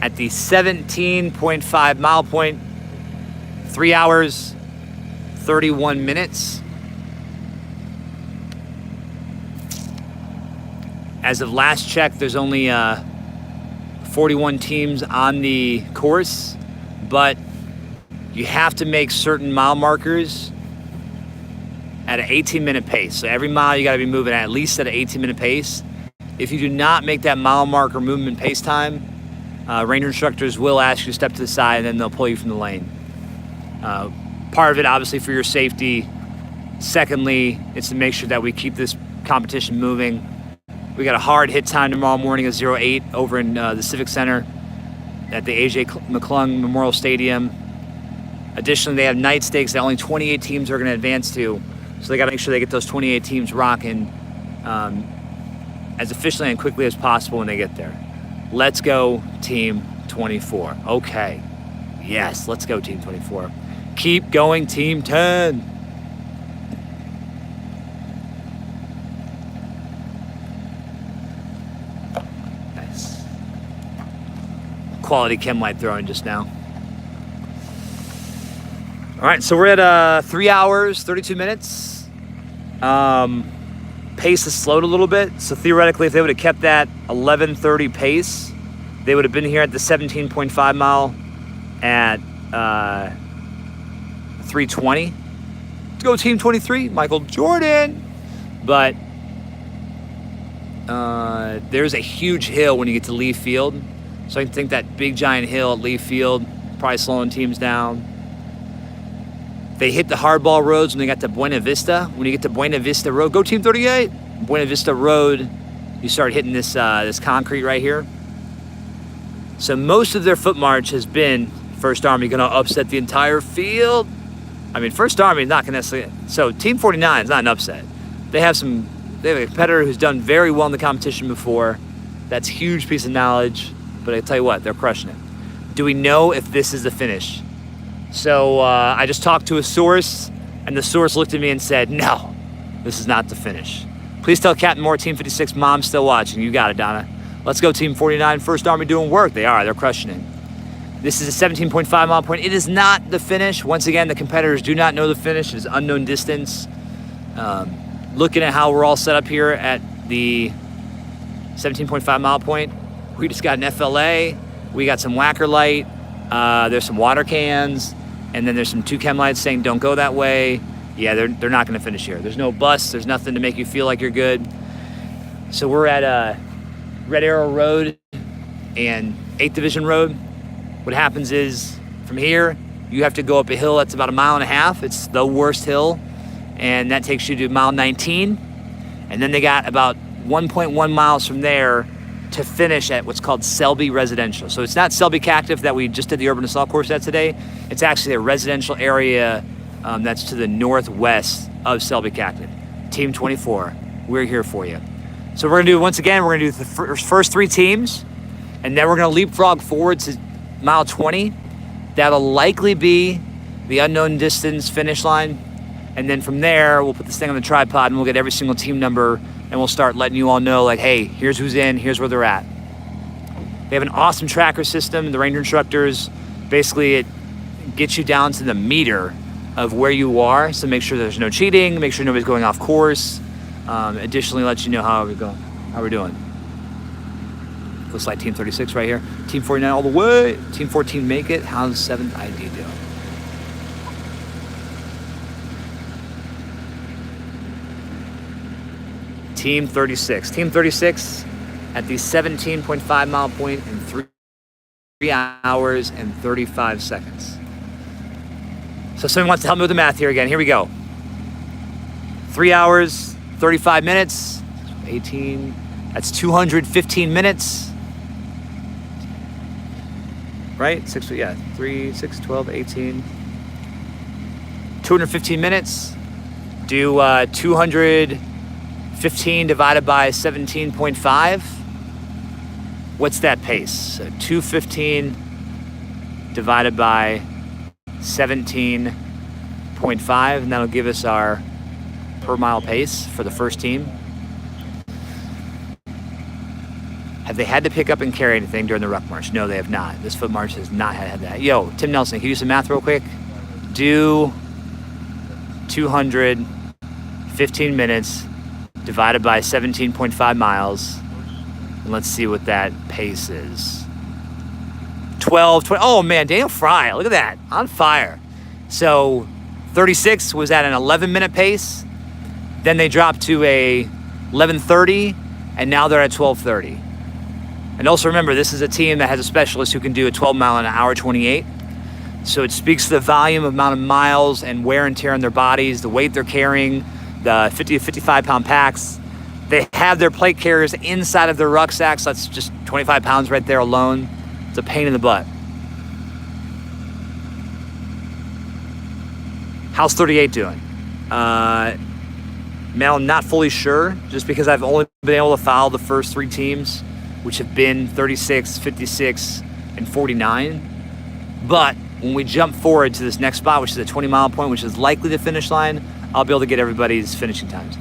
at the 17.5 mile point, 3 hours, 31 minutes. As of last check, there's only 41 teams on the course, but you have to make certain mile markers at an 18-minute pace. So every mile you got to be moving at least at an 18-minute pace. If you do not make that mile marker movement pace time, ranger instructors will ask you to step to the side, and then they'll pull you from the lane. Part of it, obviously, for your safety. Secondly, it's to make sure that we keep this competition moving. We got a hard hit time tomorrow morning at 08 over in the Civic Center at the A.J. McClung Memorial Stadium. Additionally, they have night stakes that only 28 teams are going to advance to. So they got to make sure they get those 28 teams rocking as efficiently and quickly as possible when they get there. Let's go, Team 24. Okay. Yes, let's go, Team 24. Keep going, Team 10. Nice. Quality chem light throwing just now. All right, so we're at 3 hours, 32 minutes. Pace has slowed a little bit. So theoretically, if they would have kept that 11:30 pace, they would have been here at the 17.5 mile at 3:20. Let's go, Team 23, Michael Jordan. But there's a huge hill when you get to Lee Field. So I think that big giant hill at Lee Field, probably slowing teams down. They hit the hardball roads when they got to Buena Vista. When you get to Buena Vista Road, go Team 38. Buena Vista Road, you start hitting this this concrete right here. So most of their foot march has been First Army going to upset the entire field. I mean, First Army is not going to necessarily. So Team 49 is not an upset. They have a competitor who's done very well in the competition before. That's a huge piece of knowledge. But I tell you what, they're crushing it. Do we know if this is the finish? So I just talked to a source, and the source looked at me and said, no, this is not the finish. Please tell Captain Moore, Team 56, Mom's still watching. You got it, Donna. Let's go, Team 49, First Army doing work. They are. They're crushing it. This is a 17.5 mile point. It is not the finish. Once again, the competitors do not know the finish. It is unknown distance. Looking at how we're all set up here at the 17.5 mile point, we just got an FLA. We got some whacker light. There's some water cans. And then there's some 2 chem lights saying don't go that way. Yeah, they're not going to finish here. There's no bus. There's nothing to make you feel like you're good. So we're at Red Arrow Road and 8th Division Road. What happens is from here, you have to go up a hill that's about 1.5 miles. It's the worst hill. And that takes you to mile 19. And then they got about 1.1 miles from there to finish at what's called Selby Residential. So it's not Selby Cactus that we just did the urban assault course at today. It's actually a residential area that's to the northwest of Selby Cactus. Team 24, we're here for you. So we're gonna do, once again, we're gonna do the first 3 teams, and then we're gonna leapfrog forward to mile 20. That'll likely be the unknown distance finish line. And then from there, we'll put this thing on the tripod and we'll get every single team number, and we'll start letting you all know, like, hey, here's who's in, here's where they're at. They have an awesome tracker system. The ranger instructors, basically it gets you down to the meter of where you are. So make sure there's no cheating, make sure nobody's going off course. Additionally, let you know how we're doing. Looks like Team 36 right here. Team 49 all the way. Team 14 make it. How's 7th ID doing? Team 36. Team 36 at the 17.5 mile point in 3 hours and 35 seconds. So someone wants to help me with the math here again. Here we go. 3 hours, 35 minutes, 18, that's 215 minutes. Right? 3, 6, 12, 18. 215 minutes. Do 215 divided by 17.5. What's that pace? So 215 divided by 17.5, and that'll give us our per mile pace for the first team. Have they had to pick up and carry anything during the ruck march? No, they have not. This foot march has not had that. Yo, Tim Nelson, can you do some math real quick? Do 200, 15 minutes divided by 17.5 miles. And let's see what that pace is. 12, 20. Oh man, Daniel Fry, look at that, on fire. So 36 was at an 11-minute pace. Then they dropped to a 11:30, and now they're at 12:30. And also remember, this is a team that has a specialist who can do a 12 mile in an hour 28. So it speaks to the volume, amount of miles, and wear and tear on their bodies, the weight they're carrying, the 50 to 55 pound packs. They have their plate carriers inside of their rucksacks. That's just 25 pounds right there alone. It's a pain in the butt. How's 38 doing? Mel, not fully sure, just because I've only been able to follow the first 3 teams, which have been 36, 56, and 49. But when we jump forward to this next spot, which is a 20-mile point, which is likely the finish line, I'll be able to get everybody's finishing times.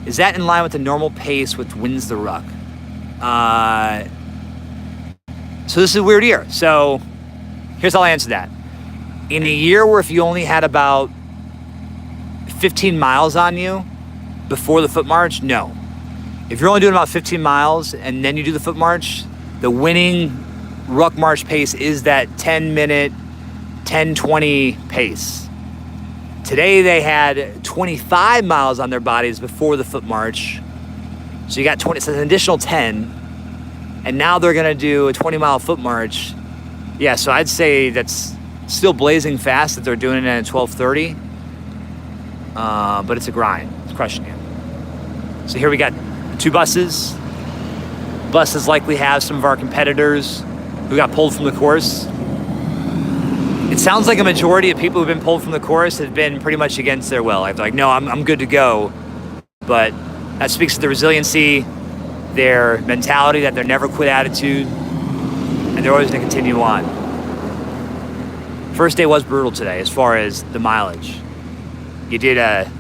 Is that in line with the normal pace which wins the ruck? So this is a weird year. So here's how I answer that. In a year where if you only had about 15 miles on you before the foot march, no. If you're only doing about 15 miles and then you do the foot march, the winning ruck march pace is that 10-minute, 10:20 pace. Today they had 25 miles on their bodies before the foot march. So you got 20, so an additional 10. And now they're gonna do a 20-mile foot march. Yeah, so I'd say that's still blazing fast that they're doing it at 12:30. But it's a grind, it's crushing it. So here we got 2 buses. Buses likely have some of our competitors who got pulled from the course. It sounds like a majority of people who've been pulled from the course have been pretty much against their will. Like, they're like, no, I'm good to go. But that speaks to the resiliency, their mentality, that they're never quit attitude, and they're always gonna continue on. First day was brutal today as far as the mileage. You did a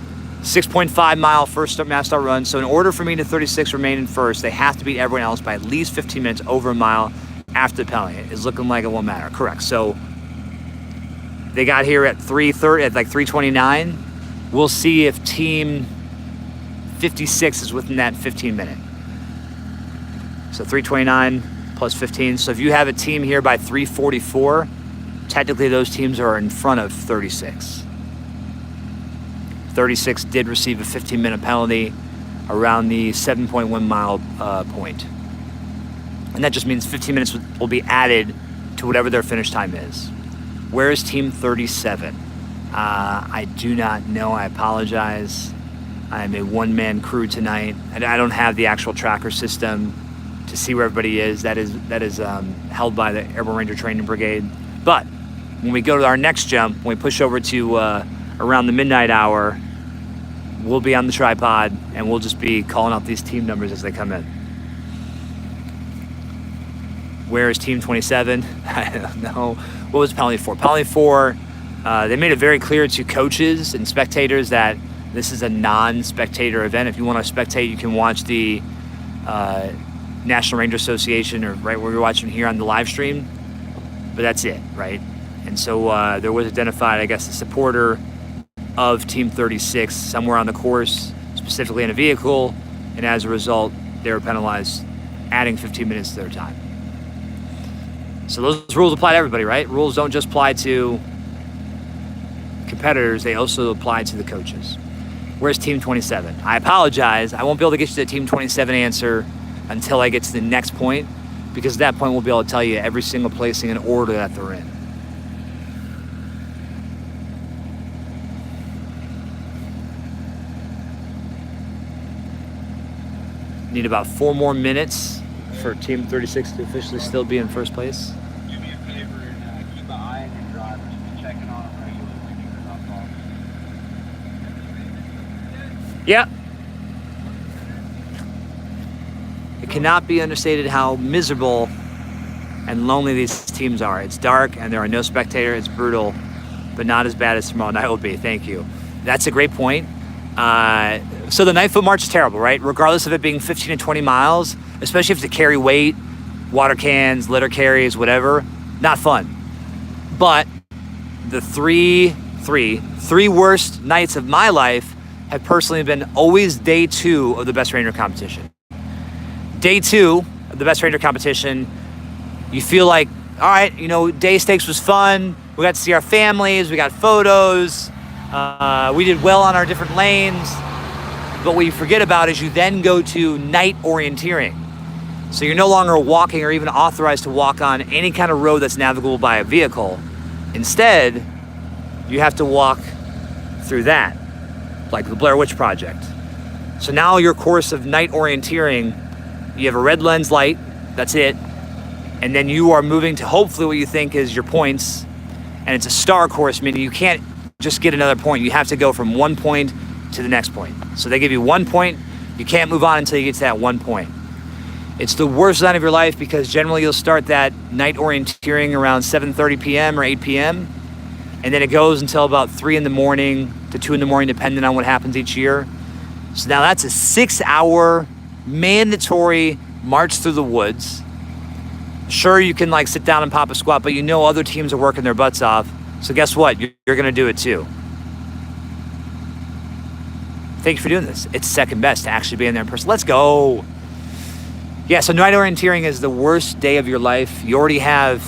6.5 mile first mass start run. So in order for me to 36 remain in first, they have to beat everyone else by at least 15 minutes over a mile after the penalty. It's looking like it won't matter. Correct. So they got here at 3:30, at like 3:29. We'll see if team 56 is within that 15 minute. So 3:29 plus 15. So if you have a team here by 3:44, technically those teams are in front of 36. 36 did receive a 15-minute penalty around the 7.1 mile point. And that just means 15 minutes will be added to whatever their finish time is. Where is team 37? I do not know. I apologize. I'm a one-man crew tonight, and I don't have the actual tracker system to see where everybody is. That is held by the Airborne Ranger Training Brigade. But when we go to our next jump, when we push over to around the midnight hour, we'll be on the tripod, and we'll just be calling out these team numbers as they come in. Where is team 27? I don't know. What was penalty 4? Penalty 4, they made it very clear to coaches and spectators that this is a non-spectator event. If you want to spectate, you can watch the National Ranger Association, or right where you're watching here on the live stream, but that's it, right? And so there was identified, I guess, a supporter of Team 36 somewhere on the course, specifically in a vehicle, and as a result, they were penalized, adding 15 minutes to their time. So those rules apply to everybody, right? Rules don't just apply to competitors, they also apply to the coaches. Where's Team 27? I apologize, I won't be able to get you the Team 27 answer until I get to the next point, because at that point we'll be able to tell you every single placing in order that they're in. Need about 4 more minutes for Team 36 to officially still be in first place. Do me a favor and keep an eye on your drivers. Be checking on them regularly, make sure they're not falling. Yeah. It cannot be understated how miserable and lonely these teams are. It's dark and there are no spectators. It's brutal, but not as bad as tomorrow night will be. Thank you. That's a great point. So the night foot march is terrible, right? Regardless of it being 15 to 20 miles, especially if you have to carry weight, water cans, litter carries, whatever, not fun. But the three worst nights of my life have personally been always day 2 of the Best Ranger competition. Day 2 of the Best Ranger competition, you feel like, all right, day stakes was fun. We got to see our families. We got photos. We did well on our different lanes. But what you forget about is you then go to night orienteering. So you're no longer walking or even authorized to walk on any kind of road that's navigable by a vehicle. Instead, you have to walk through that, like the Blair Witch Project. So now your course of night orienteering, you have a red lens light, that's it. And then you are moving to hopefully what you think is your points. And it's a star course, meaning you can't just get another point. You have to go from one point to the next point. So they give you 1 point. You can't move on until you get to that 1 point. It's the worst night of your life because generally you'll start that night orienteering around 7:30 p.m. or 8 p.m. And then it goes until about 3 in the morning to 2 in the morning, depending on what happens each year. So now that's a 6-hour mandatory march through the woods. Sure, you can sit down and pop a squat, but other teams are working their butts off. So guess what? You're going to do it too. Thank you for doing this. It's second best to actually be in there in person. Let's go. Yeah, so night orienteering is the worst day of your life. You already have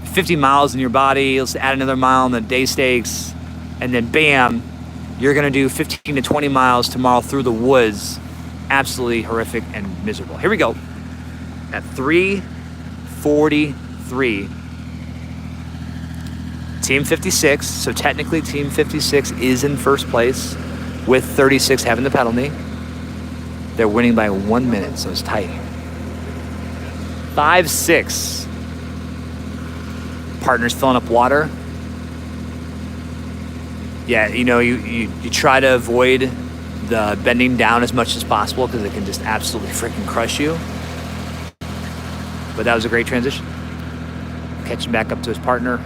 50 miles in your body. Let's add another mile in the day stakes. And then bam, you're going to do 15 to 20 miles tomorrow through the woods. Absolutely horrific and miserable. Here we go. At 3:43. Team 56, so technically Team 56 is in first place with 36 having the penalty. They're winning by 1 minute, so it's tight. 5-6. Partners filling up water. Yeah, you try to avoid the bending down as much as possible because it can just absolutely freaking crush you. But that was a great transition. Catching back up to his partner.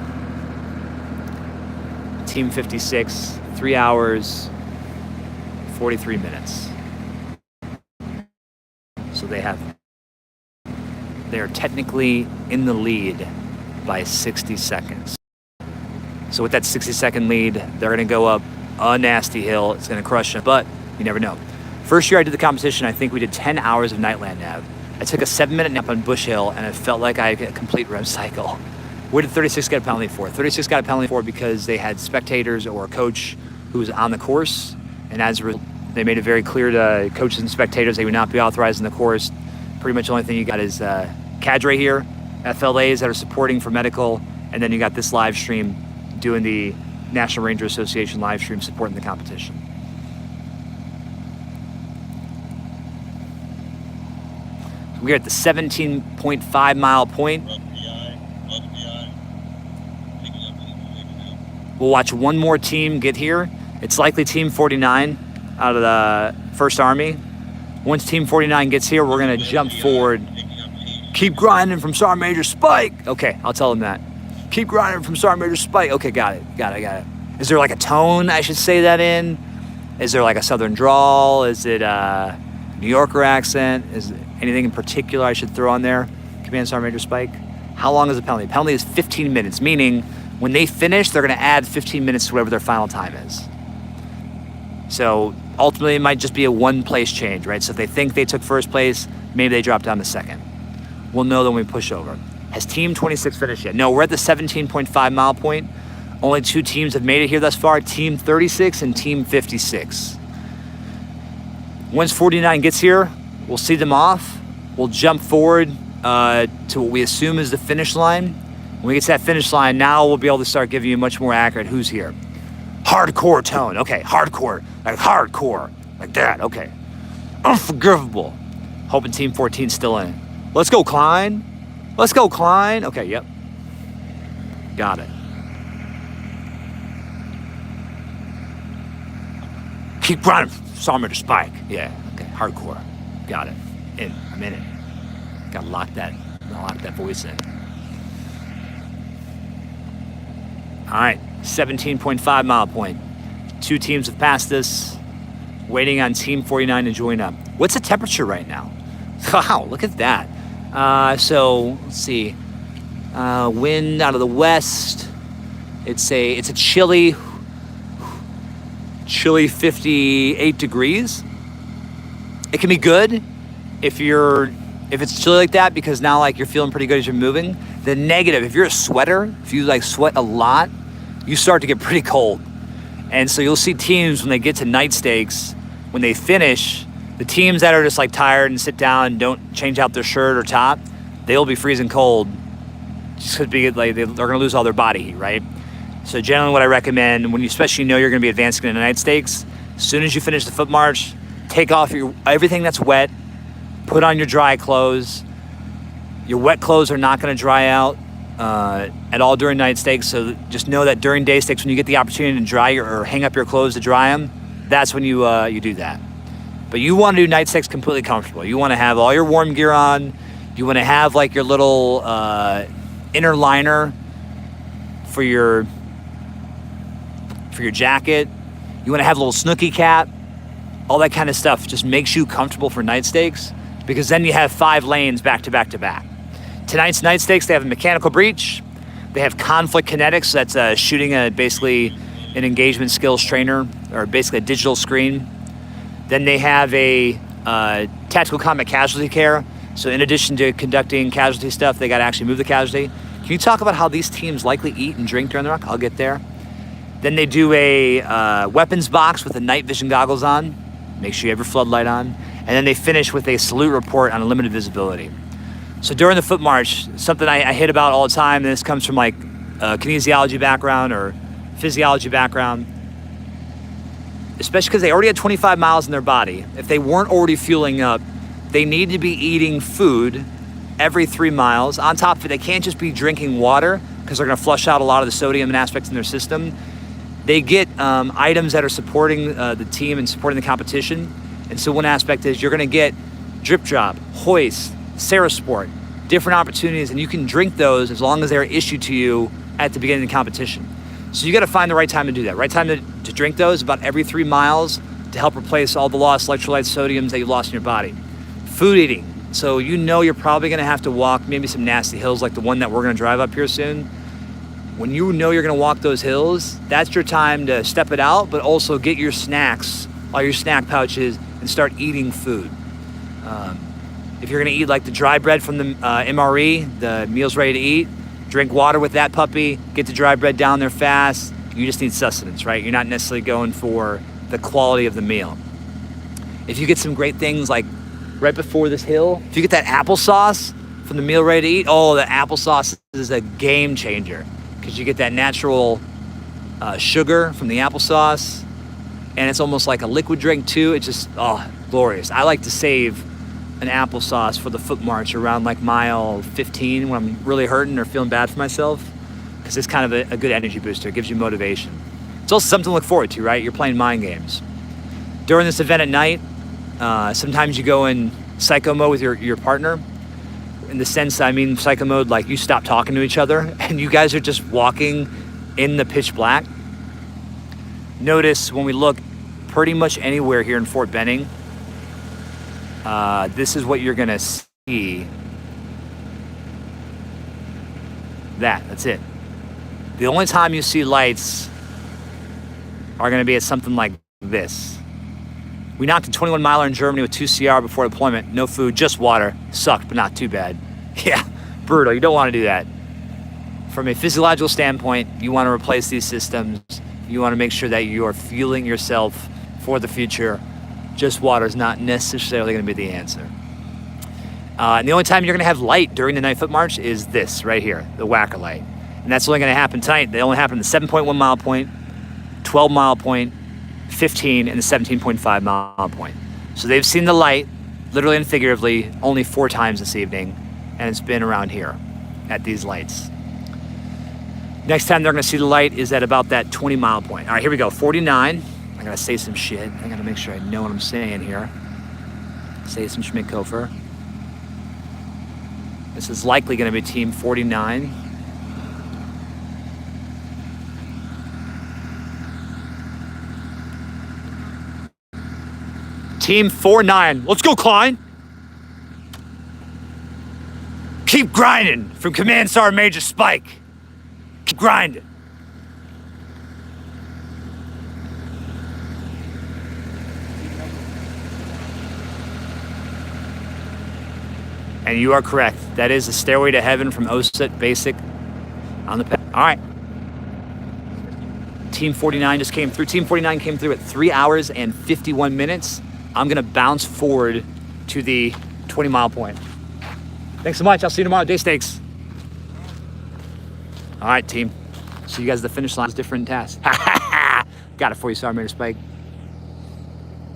Team 56, 3 hours, 43 minutes. So they are technically in the lead by 60 seconds. So with that 60-second lead, they're going to go up a nasty hill. It's going to crush them, but you never know. First year I did the competition, I think we did 10 hours of Nightland Nav. I took a 7-minute nap on Bush Hill, and it felt like I had a complete REM cycle. What did 36 get a penalty for? 36 got a penalty for because they had spectators or a coach who was on the course, and as a result, they made it very clear to coaches and spectators they would not be authorized in the course. Pretty much the only thing you got is cadre here, FLAs that are supporting for medical, and then you got this live stream doing the National Ranger Association live stream supporting the competition. We're at the 17.5 mile point. We'll watch one more team get here. It's likely Team 49 out of the 1st Army. Once Team 49 gets here, we're gonna jump forward. Keep grinding from Sergeant Major Spike. Okay, I'll tell them that. Keep grinding from Sergeant Major Spike. Okay, got it. Is there like a tone I should say that in? Is there like a Southern drawl? Is it a New Yorker accent? Is it anything in particular I should throw on there? Command Sergeant Major Spike. How long is the penalty? Penalty is 15 minutes, meaning when they finish, they're gonna add 15 minutes to whatever their final time is. So ultimately it might just be a 1-place change, right? So if they think they took first place, maybe they drop down to second. We'll know then when we push over. Has Team 26 finished yet? No, we're at the 17.5 mile point. Only 2 teams have made it here thus far, Team 36 and Team 56. Once 49 gets here, we'll see them off. We'll jump forward to what we assume is the finish line. When we get to that finish line, now we'll be able to start giving you much more accurate who's here. Hardcore tone, okay, hardcore, like that, okay. Unforgivable. Hoping Team 14's still in. Let's go, Klein. Okay, yep. Got it. Keep grinding, Sergeant Major Spike. Yeah, okay, hardcore. Got it. I'm in it. Gotta lock that voice in. All right, 17.5 mile point. 2 teams have passed us. waiting on Team 49 to join up. What's the temperature right now? Wow, look at that. So let's see. Wind out of the west. It's a chilly 58 degrees. It can be good if it's chilly like that, because now like you're feeling pretty good as you're moving. The negative, if you're a sweater, if you like sweat a lot, you start to get pretty cold. And so you'll see teams when they get to night stakes, when they finish, the teams that are just like tired and sit down and don't change out their shirt or top, they'll be freezing cold. Just could be like they're going to lose all their body heat, right? So generally what I recommend, when you especially know you're going to be advancing into night stakes, as soon as you finish the foot march, take off everything that's wet, put on your dry clothes. Your wet clothes are not going to dry out at all during night stakes, so just know that during day stakes, when you get the opportunity to dry or hang up your clothes to dry them, that's when you do that. But you want to do night stakes completely comfortable. You want to have all your warm gear on. You want to have like your little inner liner for your jacket. You want to have a little snooky cap. All that kind of stuff just makes you comfortable for night stakes, because then you have 5 lanes back to back to back. Tonight's night stakes, they have a mechanical breach. They have conflict kinetics. That's shooting basically an engagement skills trainer, or basically a digital screen. Then they have a tactical combat casualty care. So in addition to conducting casualty stuff, they got to actually move the casualty. Can you talk about how these teams likely eat and drink during the ruck? I'll get there. Then they do a weapons box with the night vision goggles on. Make sure you have your floodlight on. And then they finish with a salute report on limited visibility. So during the foot march, something I hit about all the time, and this comes from like a kinesiology background or physiology background, especially because they already had 25 miles in their body. If they weren't already fueling up, they need to be eating food every 3 miles. On top of it, they can't just be drinking water, because they're going to flush out a lot of the sodium and aspects in their system. They get items that are supporting the team and supporting the competition. And so one aspect is you're going to get drip drop, hoist, Sarasport, different opportunities, and you can drink those as long as they're issued to you at the beginning of the competition. So you got to find the right time to do that. Right time to drink those about every 3 miles to help replace all the lost electrolytes, sodiums that you lost in your body. Food eating. So you know you're probably going to have to walk maybe some nasty hills like the one that we're going to drive up here soon. When you know you're going to walk those hills, that's your time to step it out, but also get your snacks, all your snack pouches, and start eating food. If you're going to eat like the dry bread from the MRE, the meals ready to eat, drink water with that puppy, get the dry bread down there fast. You just need sustenance, right? You're not necessarily going for the quality of the meal. If you get some great things like right before this hill, if you get that applesauce from the meal ready to eat, oh, the applesauce is a game changer, because you get that natural sugar from the applesauce, and it's almost like a liquid drink too. It's just, glorious. I like to save an applesauce for the foot march around like mile 15 when I'm really hurting or feeling bad for myself, because it's kind of a good energy booster. It gives you motivation. It's also something to look forward to, right? You're playing mind games. During this event at night, sometimes you go in psycho mode with your partner. In the sense, I mean psycho mode, like you stop talking to each other and you guys are just walking in the pitch black. Notice when we look pretty much anywhere here in Fort Benning, this is what you're gonna see. That's it. The only time you see lights are gonna be at something like this. We knocked a 21 miler in Germany with 2 CR before deployment. No food, just water. Sucked, but not too bad. Yeah, brutal. You don't want to do that. From a physiological standpoint, you want to replace these systems. You want to make sure that you are fueling yourself for the future. Just water is not necessarily going to be the answer. And the only time you're going to have light during the night foot march is this right here, the whacker light. And that's only going to happen tonight. They only happen at the 7.1 mile point, 12 mile point, 15, and the 17.5 mile point. So they've seen the light, literally and figuratively, only 4 times this evening, and it's been around here at these lights. Next time they're going to see the light is at about that 20 mile point. All right, here we go, 49. I got to say some shit. I got to make sure I know what I'm saying here. Say some Schmidt-Kofer. This is likely going to be team 49. Team 4-9. Let's go, Klein. Keep grinding from Command Sergeant Major Spike. Keep grinding. And you are correct. That is the Stairway to Heaven from OSET Basic on the all right. Team 49 just came through. Team 49 came through at 3 hours and 51 minutes. I'm gonna bounce forward to the 20-mile point. Thanks so much. I'll see you tomorrow. Day stakes. All right, team. See you guys at the finish line. Different tasks. Got it for you, Sergeant Major Spike.